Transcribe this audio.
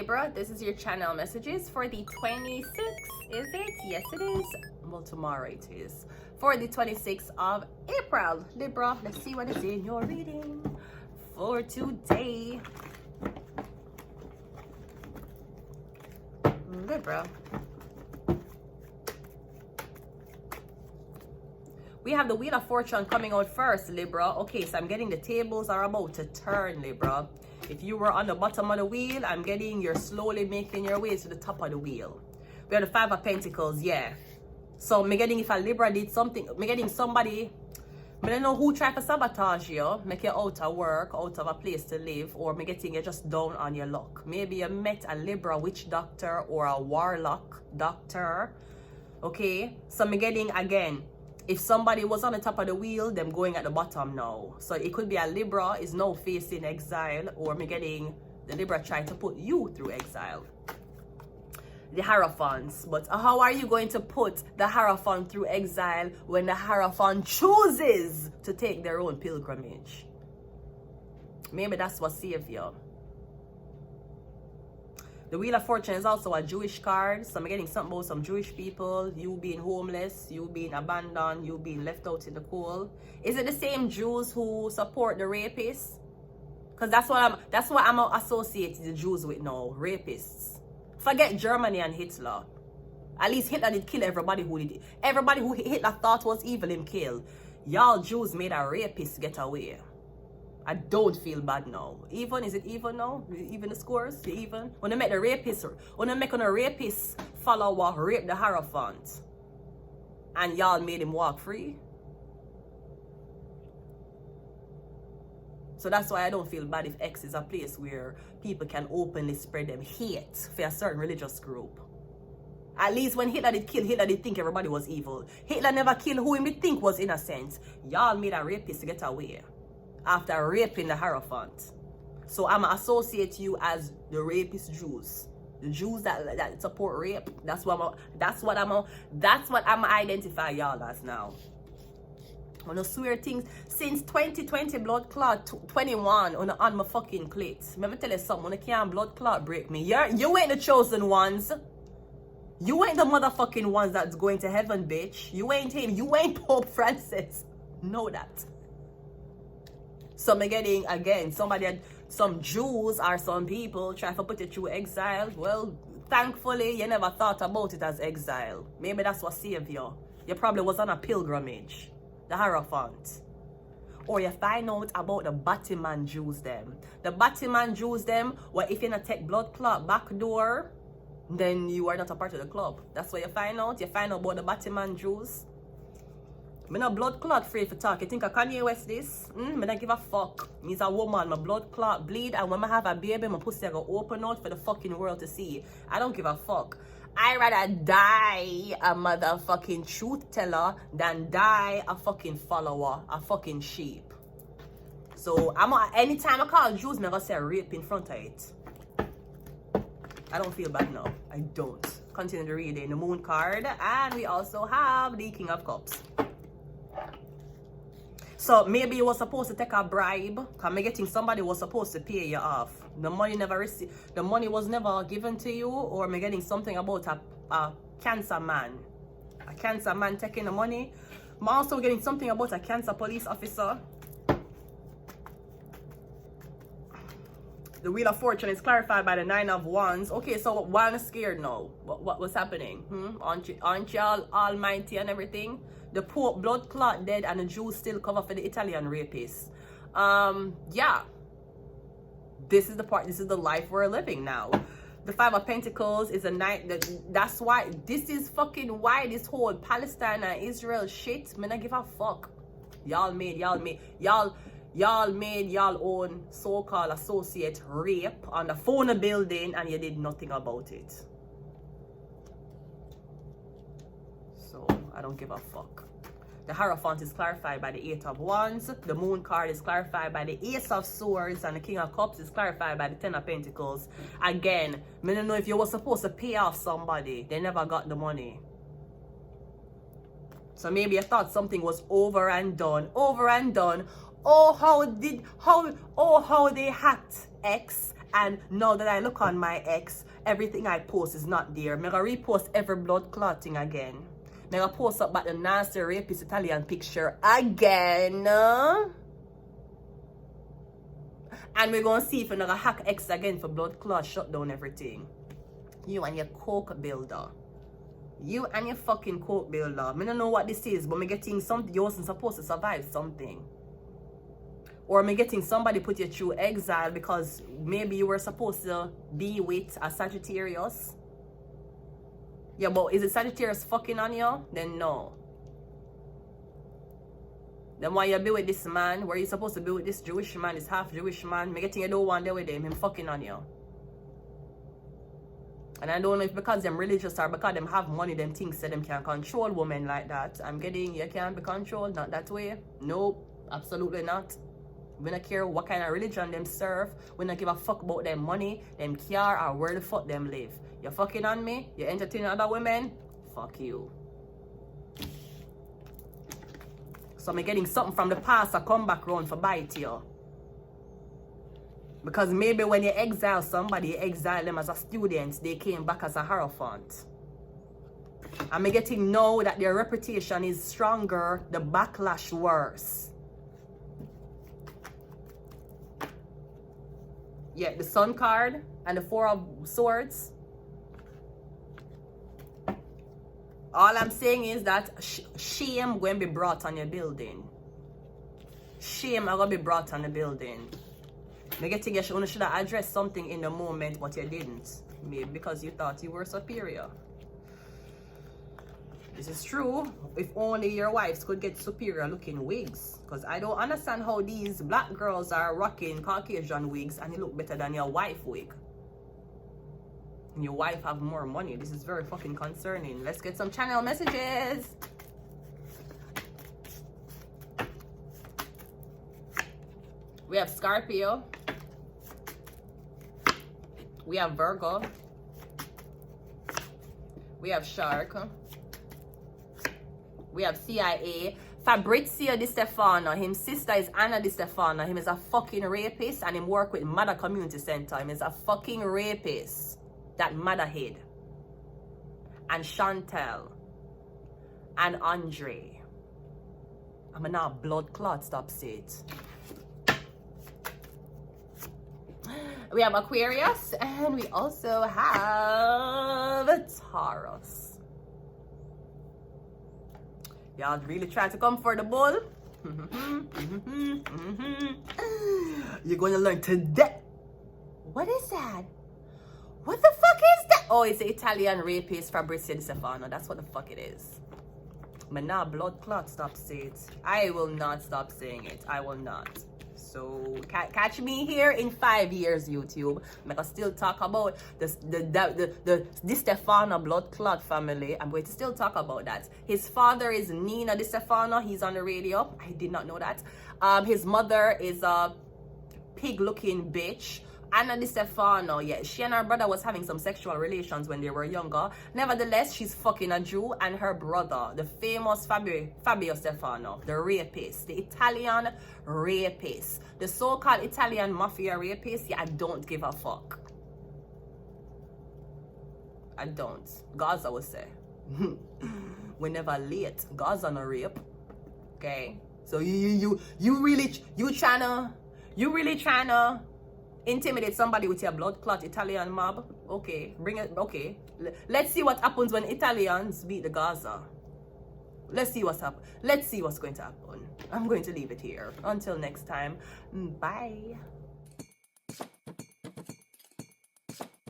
Libra, this is your channel messages for the 26th, is it? Yes, it is. Well, tomorrow it is. For the 26th of April. Libra, let's see what is in your reading for today. Libra. We have the Wheel of Fortune coming out first, Libra. Okay, so I'm getting the tables are about to turn, Libra. If you were on the bottom of the wheel, I'm getting you're slowly making your way to the top of the wheel. We have the Five of Pentacles, yeah. So I'm getting if a Libra did something, I'm getting somebody, I don't know who tried to sabotage you, make you out of work, out of a place to live, or I'm getting you just down on your luck. Maybe you met a Libra witch doctor or a warlock doctor, okay? So I'm getting, again, if somebody was on the top of the wheel, them going at the bottom now. So it could be a Libra is now facing exile, or me getting the Libra trying to put you through exile. The Hierophants. But how are you going to put the Hierophant through exile when the Hierophant chooses to take their own pilgrimage? Maybe that's what saved you. The Wheel of Fortune is also a Jewish card. So I'm getting something about some Jewish people. You being homeless, you being abandoned, you being left out in the cold. Is it the same Jews who support the rapists? Because that's what I'm associating the Jews with now. Rapists. Forget Germany and Hitler. At least Hitler did kill everybody who did. Everybody who Hitler thought was evil him kill. Y'all Jews made a rapist get away. I don't feel bad now. Even, is it even now? Even the scores? The even? When they make the rapist, when they make on a rapist follower rape the Hierophant, and y'all made him walk free. So that's why I don't feel bad if X is a place where people can openly spread them hate for a certain religious group. At least when Hitler did kill, Hitler did think everybody was evil. Hitler never killed who he did think was innocent. Y'all made a rapist get away after raping the Hierophant. So I'm gonna associate you as the rapist Jews. The Jews that support rape. That's what I'm identify y'all as now. I'm gonna swear things since 2020 blood clot 21 on my fucking clit. Let me tell you something, when I can't blood clot break me. You ain't the chosen ones. You ain't the motherfucking ones that's going to heaven, bitch. You ain't him. You ain't Pope Francis. Know that. So I'm getting, again, some Jews or some people try to put it through exile. Well, thankfully, you never thought about it as exile. Maybe that's what saved you. You probably was on a pilgrimage. The Hierophant. Or you find out about the Batman Jews them. The Batman Jews them, well, if you not take blood clot back door, then you are not a part of the club. That's what you find out. You find out about the Batman Jews. Me no blood clot free for talk. You think I Kanye West this? Me not give a fuck. Me's a woman. My blood clot bleed, and when I have a baby, my pussy go open out for the fucking world to see. I don't give a fuck. I rather die a motherfucking truth teller than die a fucking follower, a fucking sheep. So anytime I call Jews, I'm gonna say rape in front of it. I don't feel bad now. I don't. Continue to read in the Moon card, and we also have the King of Cups. So maybe you were supposed to take a bribe. Cause I'm getting somebody was supposed to pay you off. The money never received. The money was never given to you, or I'm getting something about a cancer man. A cancer man taking the money. I'm also getting something about a cancer police officer. The Wheel of Fortune is clarified by the Nine of Wands. Okay, so why am I scared now? What's happening? Aren't y'all almighty and everything? The Pope blood clot dead and the Jews still cover for the Italian rapists. Yeah. This is the life we're living now. The Five of Pentacles is a night that's why this is fucking why this whole Palestine and Israel shit, man, I give a fuck. Y'all made y'all own so-called associate rape on the phone building, and you did nothing about it. So I don't give a fuck. The Hierophant is clarified by the Eight of Wands. The Moon card is clarified by the Ace of Swords, and the King of Cups is clarified by the Ten of Pentacles. Again, I don't know if you were supposed to pay off somebody, they never got the money. So maybe you thought something was over and done. Oh, how they hacked X And now that I look on my ex, everything I post is not there. I'm gonna repost every blood clot thing again. I'm gonna post up back the nasty rapist Italian picture again. And we're gonna see if we're gonna hack X again for blood clot, shut down everything. You and your coke builder. You and your fucking coke builder. I don't know what this is, but I'm getting something. You wasn't supposed to survive something. Or I'm getting somebody put you through exile because maybe you were supposed to be with a Sagittarius. Yeah, but is it Sagittarius fucking on you? Then no. Then why you be with this man? Where you supposed to be with this Jewish man? This half Jewish man. I'm getting you don't want to with him fucking on you. And I don't know if because them religious or because them have money, them things say them can control women like that. I'm getting you can't be controlled, not that way. Nope, absolutely not. We don't care what kind of religion them serve. We don't give a fuck about them money, them car, or where the fuck them live. You're fucking on me, you entertain other women, fuck you. So I'm getting something from the past I come back round for bite you. Because maybe when you exile somebody, you exile them as a student, they came back as a hierophant. I'm getting now that their reputation is stronger, the backlash worse. Yeah, the Sun card and the Four of Swords. All I'm saying is that shame going to be brought on your building. Shame are going to be brought on the building. I get to get you should have addressed something in the moment, but you didn't. Maybe because you thought you were superior. This is true. If only your wives could get superior looking wigs. Because I don't understand how these black girls are rocking Caucasian wigs and you look better than your wife wig. And your wife have more money. This is very fucking concerning. Let's get some channel messages. We have Scorpio. We have Virgo. We have Shark. We have CIA. Fabrizio Di Stefano. His sister is Anna Di Stefano. Him is a fucking rapist and him work with Mother Community Center. Him is a fucking rapist. That motherhead. And Chantel. And Andre. I'm now blood clot, stop it. We have Aquarius and we also have Taurus. Y'all really try to come for the bull. You're going to learn today. What is that? What the fuck is that? Oh, it's the Italian rapist Fabrizio Di Stefano. That's what the fuck it is. But now blood clot, stop saying it. I will not stop saying it. I will not. So catch me here in 5 years, YouTube. I'm gonna still talk about the Di Stefano blood clot family. I'm going to still talk about that. His father is Nina Di Stefano. He's on the radio. I did not know that. His mother is a pig-looking bitch. Anna Di Stefano, yeah, she and her brother was having some sexual relations when they were younger. Nevertheless, she's fucking a Jew, and her brother, the famous Fabio Stefano, the rapist, the Italian rapist, the so-called Italian mafia rapist. Yeah, I don't give a fuck. I don't. Gaza will say. We're never late. Gaza no rape. Okay? So you really tryna intimidate somebody with your blood clot Italian mob? Okay, bring it. Okay, let's see what happens when Italians beat the Gaza. Let's see what's up. Let's see what's going to happen. I'm going to leave it here. Until next time, bye.